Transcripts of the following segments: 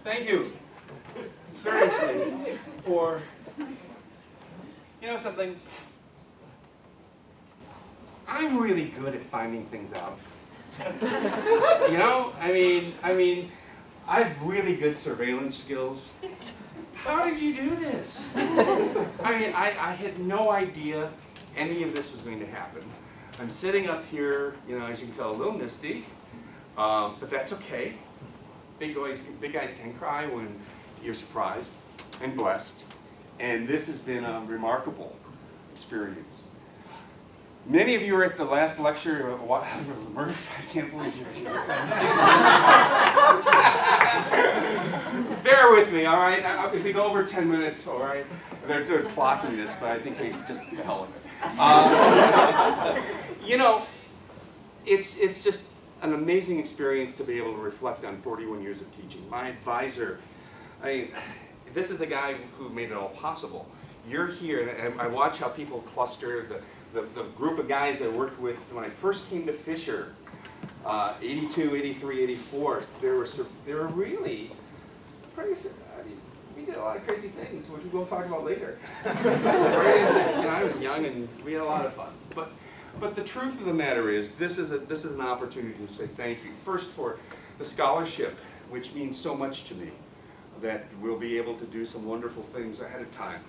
Thank you, seriously, for, you know something, I'm really good at finding things out. You know, I mean, I have really good surveillance skills. How did you do this? I mean, I had no idea any of this was going to happen. I'm sitting up here, you know, as you can tell, a little misty, but that's okay. Big guys can cry when you're surprised and blessed, and this has been a remarkable experience. Many of you were at the last lecture of Murph. I can't believe you're here. Bear with me, all right? If we go over 10 minutes, all right? They're clocking this, but I think they just the hell with it. You know, it's just an amazing experience to be able to reflect on 41 years of teaching. My advisor, this is the guy who made it all possible. You're here, and I watch how people cluster. The group of guys I worked with when I first came to Fisher, 82, 83, 84, they were really crazy. I mean, we did a lot of crazy things, which we'll talk about later. I was young and we had a lot of fun. But the truth of the matter is, this is an opportunity to say thank you. First for the scholarship, which means so much to me, that we'll be able to do some wonderful things ahead of time.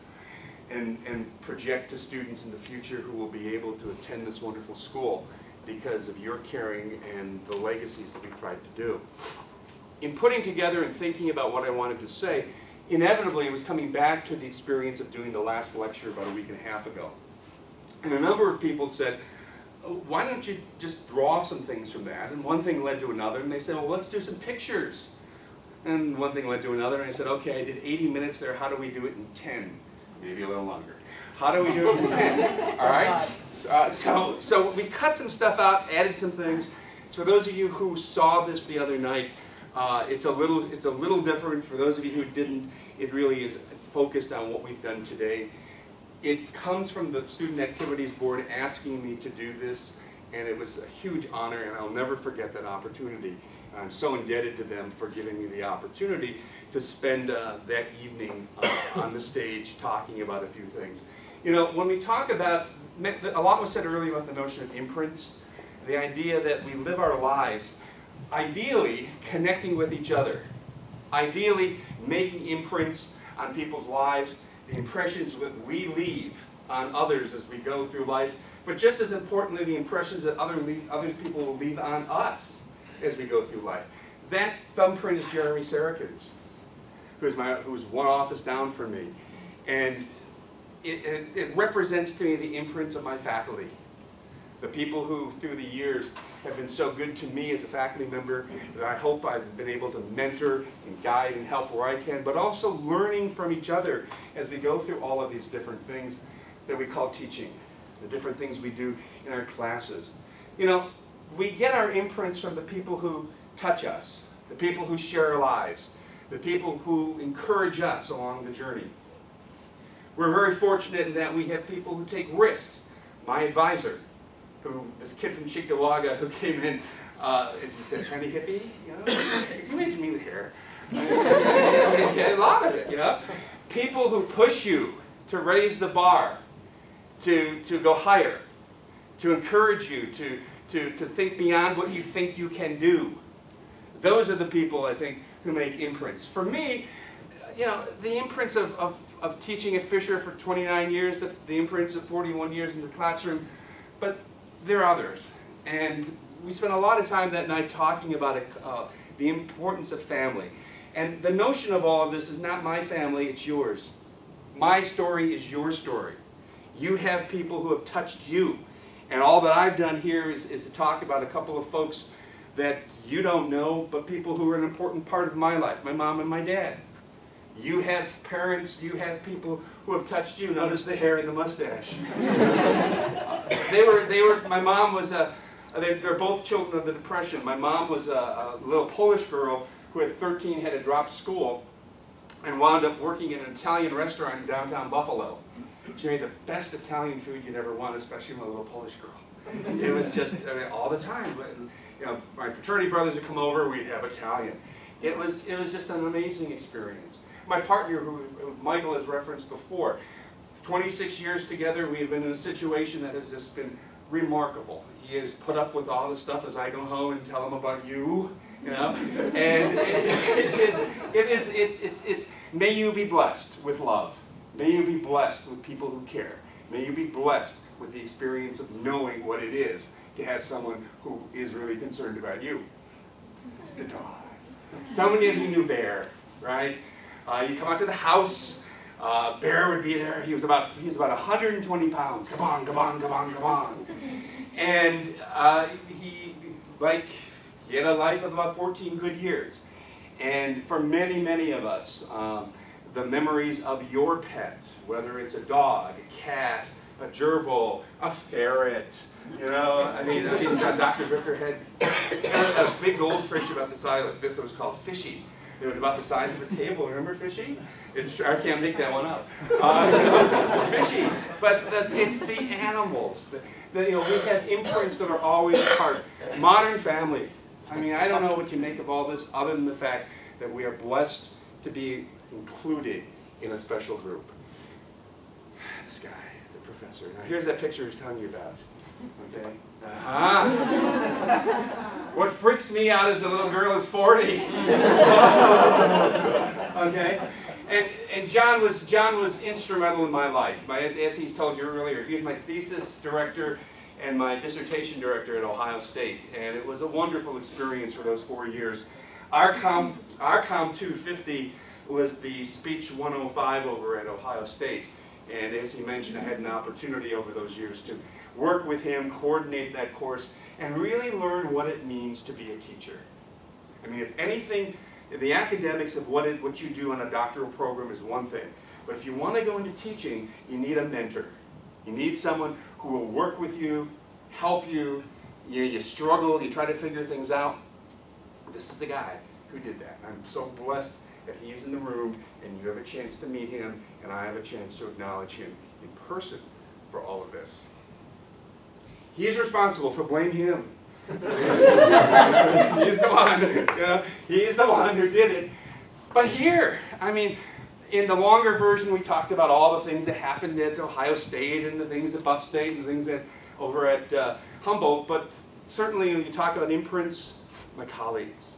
And project to students in the future who will be able to attend this wonderful school because of your caring and the legacies that we've tried to do. In putting together and thinking about what I wanted to say, inevitably it was coming back to the experience of doing the last lecture about a week and a half ago. And a number of people said, why don't you just draw some things from that? And one thing led to another, and they said, well, let's do some pictures. And one thing led to another, and I said, okay, I did 80 minutes there, how do we do it in 10? Maybe a little longer. How do we do it in 10? All right? So we cut some stuff out, added some things. So for those of you who saw this the other night, it's a little different. For those of you who didn't, it really is focused on what we've done today. It comes from the Student Activities Board asking me to do this, and it was a huge honor, and I'll never forget that opportunity. I'm so indebted to them for giving me the opportunity to spend that evening on the stage talking about a few things. You know, when we talk about, a lot was said earlier about the notion of imprints, the idea that we live our lives, ideally connecting with each other, ideally making imprints on people's lives, the impressions that we leave on others as we go through life, but just as importantly, the impressions that other people will leave on us as we go through life. That thumbprint is Jeremy Saracens, who's one office down from me. And it represents to me the imprint of my faculty. The people who, through the years, have been so good to me as a faculty member that I hope I've been able to mentor and guide and help where I can, but also learning from each other as we go through all of these different things that we call teaching, the different things we do in our classes. You know, we get our imprints from the people who touch us, the people who share our lives, the people who encourage us along the journey. We're very fortunate in that we have people who take risks. My advisor, this kid from Cheektowaga who came in, as he said, kind of hippie, you know, you imagine me with hair. A lot of it, you know. People who push you to raise the bar, to go higher, to encourage you, to think beyond what you think you can do. Those are the people, I think, who make imprints. For me, you know, the imprints of teaching at Fisher for 29 years, the imprints of 41 years in the classroom, but there are others. And we spent a lot of time that night talking about the importance of family. And the notion of all of this is not my family, it's yours. My story is your story. You have people who have touched you. And all that I've done here is to talk about a couple of folks that you don't know, but people who are an important part of my life, my mom and my dad. You have parents, you have people who have touched you. Notice the hair and the mustache. My mom was they're both children of the Depression. My mom was a little Polish girl who at 13 had to drop school and wound up working in an Italian restaurant in downtown Buffalo. She made the best Italian food you'd ever want, especially from a little Polish girl. It was just, I mean, all the time. You know, my fraternity brothers would come over, we'd have Italian. It was just an amazing experience. My partner, who Michael has referenced before, 26 years together, we have been in a situation that has just been remarkable. He has put up with all the stuff as I go home and tell him about you know, and it's may you be blessed with love. May you be blessed with people who care. May you be blessed with the experience of knowing what it is to have someone who is really concerned about you. The dog. So many of you knew Bear, right? You come out to the house, Bear would be there. He was about 120 pounds. Gabong, gabong, gabong, gabong. And he had a life of about 14 good years. And for many, many of us, the memories of your pet, whether it's a dog, a cat, a gerbil, a ferret, you know, I mean Dr. Vicker had a big goldfish about the size of this. It was called Fishy. It was about the size of a table. Remember Fishy? I can't make that one up. Fishy. But it's the animals. We have imprints that are always a part. Modern Family. I mean, I don't know what you make of all this other than the fact that we are blessed to be included in a special group. This guy, the professor. Now here's that picture he's telling you about. Okay. What freaks me out as a little girl is 40. Okay. And John was instrumental in my life. As he's told you earlier, he was my thesis director and my dissertation director at Ohio State, and it was a wonderful experience for those 4 years. Our Com 250 was the Speech 105 over at Ohio State, and as he mentioned, I had an opportunity over those years to work with him, coordinate that course, and really learn what it means to be a teacher. I mean, if anything, the academics of what you do on a doctoral program is one thing, but if you want to go into teaching, you need a mentor. You need someone who will work with you, help you, you struggle, you try to figure things out. This is the guy who did that. I'm so blessed that he's in the room and you have a chance to meet him and I have a chance to acknowledge him in person for all of this. He's responsible, so blame him. He's the one, he's the one who did it. But here, I mean, in the longer version, we talked about all the things that happened at Ohio State and the things at Buff State and the things that over at Humboldt. But certainly when you talk about imprints, my colleagues,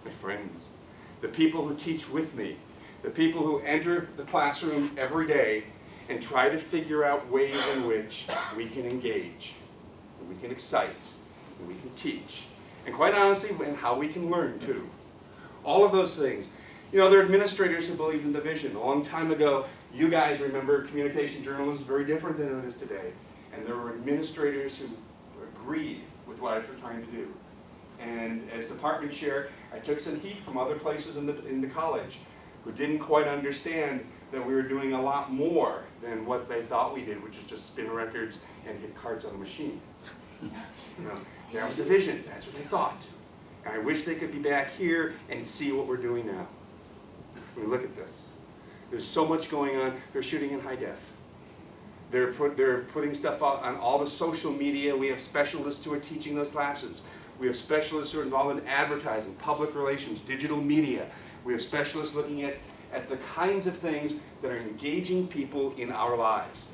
my friends, the people who teach with me, the people who enter the classroom every day and try to figure out ways in which we can engage, and we can excite, and we can teach, and quite honestly, and how we can learn too. All of those things. You know, there are administrators who believed in the vision. A long time ago, you guys remember communication journalism is very different than it is today. And there were administrators who agreed with what I was trying to do. And as department chair, I took some heat from other places in the college who didn't quite understand that we were doing a lot more than what they thought we did, which is just spin records and hit cards on a machine. You know, that was the vision. That's what they thought. And I wish they could be back here and see what we're doing now. I mean, look at this. There's so much going on. They're shooting in high def. They're putting stuff out on all the social media. We have specialists who are teaching those classes. We have specialists who are involved in advertising, public relations, digital media. We have specialists looking at the kinds of things that are engaging people in our lives.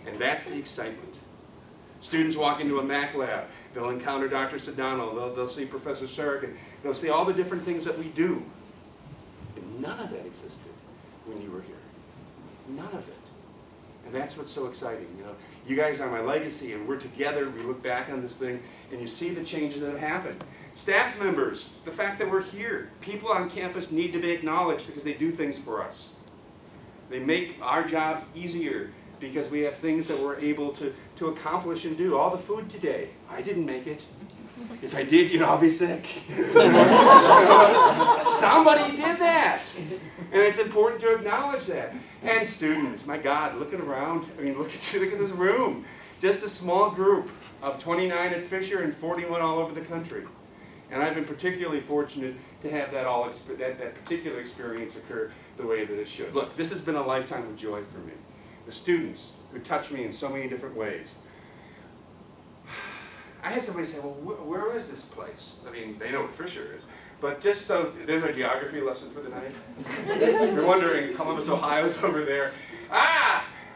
And that's the excitement. Students walk into a Mac lab. They'll encounter Dr. Sedano. They'll see Professor Sarek. They'll see all the different things that we do. And none of that existed when you were here. None of it. And that's what's so exciting. You know, you guys are my legacy, and we're together. We look back on this thing, and you see the changes that have happened. Staff members, the fact that we're here. People on campus need to be acknowledged because they do things for us. They make our jobs easier because we have things that we're able to accomplish and do. All the food today, I didn't make it. If I did, you know, I'll be sick. Somebody did that. And it's important to acknowledge that. And students, my God, looking around, I mean, look at this room. Just a small group of 29 at Fisher and 41 all over the country. And I've been particularly fortunate to have that particular experience occur the way that it should. Look, this has been a lifetime of joy for me. The students who touch me in so many different ways. I had somebody say, well, where is this place? I mean, they know what Fisher is. But just so, there's our geography lesson for the night. If you're wondering, Columbus, Ohio's over there.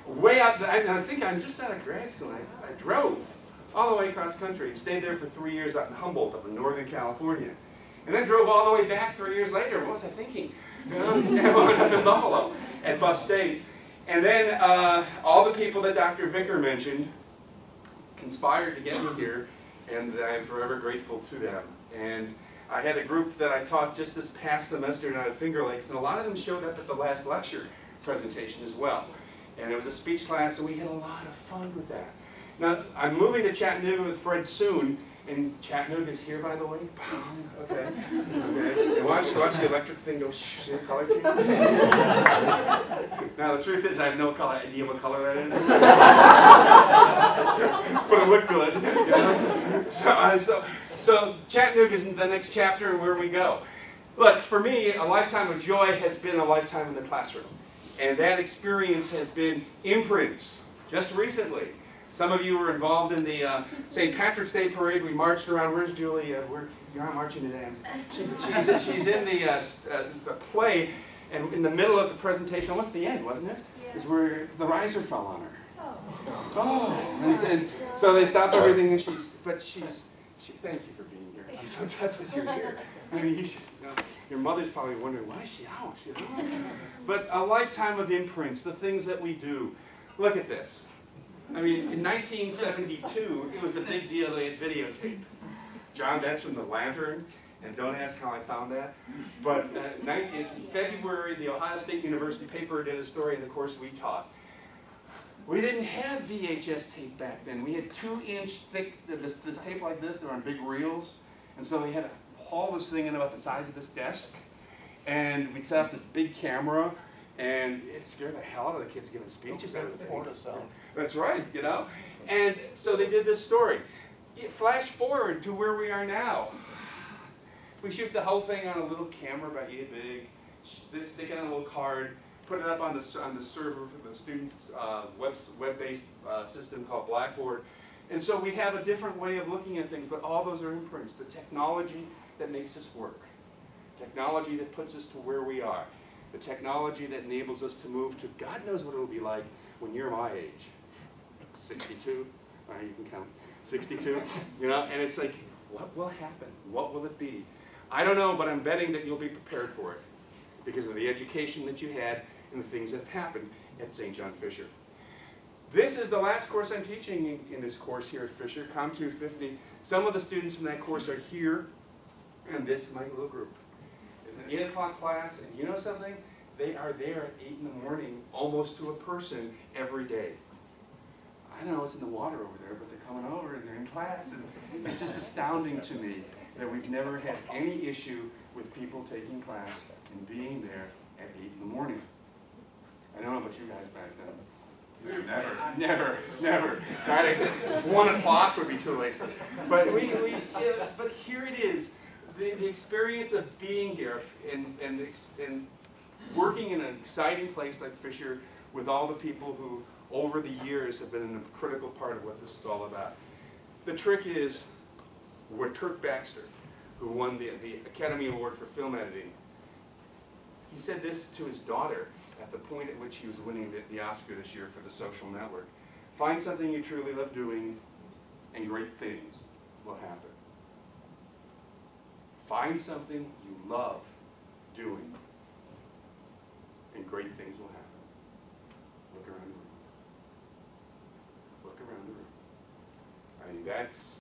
Way out, I think I'm just out of grad school. I drove all the way across country and stayed there for 3 years out in Humboldt, up in Northern California. And then drove all the way back 3 years later. What was I thinking? And I wound up in Buffalo at Buff State. And then all the people that Dr. Vicker mentioned conspired to get me here, and I am forever grateful to them. And I had a group that I taught just this past semester down at Finger Lakes, and a lot of them showed up at the last lecture presentation as well. And it was a speech class, and we had a lot of fun with that. Now, I'm moving to Chattanooga with Fred soon, and Chattanooga's here, by the way. Okay. And watch the electric thing go, shh, see the color change? Now, the truth is, I have no idea what color that is. But it looked good. You know? So Chattanooga is the next chapter and where we go. Look, for me, a lifetime of joy has been a lifetime in the classroom. And that experience has been imprints just recently. Some of you were involved in the St. Patrick's Day parade. We marched around. Where's Julie? You're not marching today. She's in the play, and in the middle of the presentation, almost the end, wasn't it? Yeah. Is where the riser fell on her. Oh. And so they stopped everything, and thank you for being here. I'm so touched that you're here. I mean, your mother's probably wondering, why is she out? You know? But a lifetime of imprints, the things that we do. Look at this. I mean, in 1972, it was a big deal they had videotape. John, that's from the Lantern, and don't ask how I found that. But in February, the Ohio State University paper did a story in the course we taught. We didn't have VHS tape back then. We had 2-inch thick, this tape like this, they were on big reels. And so we had to haul this thing in about the size of this desk. And we'd set up this big camera, and it scared the hell out of the kids giving speeches. That's right, you know. And so they did this story. Flash forward to where we are now. We shoot the whole thing on a little camera about yay big, stick it on a little card, put it up on the server for the students' web-based system called Blackboard. And so we have a different way of looking at things, but all those are imprints. The technology that makes us work. Technology that puts us to where we are. The technology that enables us to move to God knows what it'll be like when you're my age. 62, all right, you can count. 62, you know, and it's like, what will happen? What will it be? I don't know, but I'm betting that you'll be prepared for it because of the education that you had and the things that have happened at St. John Fisher. This is the last course I'm teaching in this course here at Fisher, Com 250. Some of the students from that course are here, and this is my little group. It's an 8 o'clock class, and you know something? They are there at 8 in the morning, almost to a person, every day. I don't know what's in the water over there, but they're coming over and they're in class, and it's just astounding to me that we've never had any issue with people taking class and being there at 8 in the morning. I don't know about you guys back then. Never. 1 o'clock would be too late. But but here it is, the experience of being here and working in an exciting place like Fisher with all the people who over the years have been a critical part of what this is all about. The trick is, where Kirk Baxter, who won the Academy Award for film editing, he said this to his daughter at the point at which he was winning the Oscar this year for The Social Network. Find something you truly love doing, and great things will happen. Find something you love doing, and great things will happen. Look around the room. Look around the room. I mean, that's